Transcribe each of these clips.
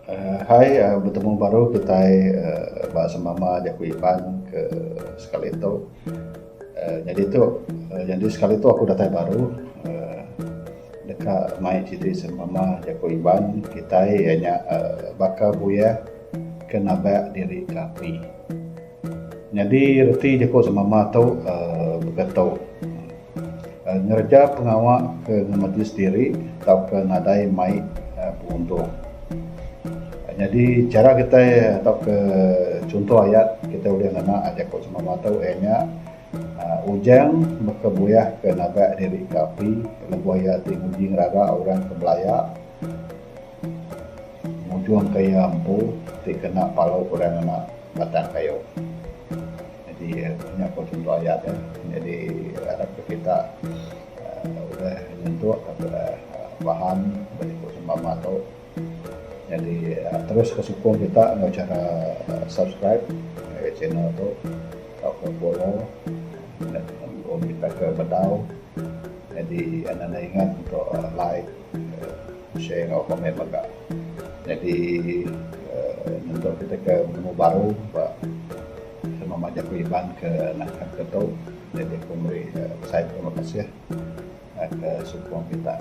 Hai, bertemu baru kita bahasa mama Jaku Iban ke sekali itu. Jadi sekali itu aku datang baru dekat mai citi semama Jaku Iban kita hanya bakal buya ke nabak diri kapi. Jadi reti Jaku semama tu berkata ngerja pengawak ke majlis diri atau ke nadai mai penguntung. Jadi cara kita atau ke contoh ayat kita boleh nak ajak kau semua tahu enya ujang berkebuyah ke nabak diri kapi lebuaya tingujing raga orang kebelaya mujuang kaya ampu ti kena palau orang anak batang kayu. Jadi banyak kau contoh ayat ya. Jadi harap kita udah nyentuh atau paham bagi kau semua tahu. Jadi terus kesukung kita nggak cara subscribe channel itu atau ke follow dan kita ke bedau. Jadi anda ingat untuk like, share atau komen juga. Jadi untuk kita ke menu baru Pak sama Jaku Iban ke Nakkan Ketua. Jadi aku beri saya terima kasih ke sukung kita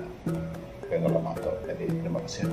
ke Ngolomato. Jadi terima kasih.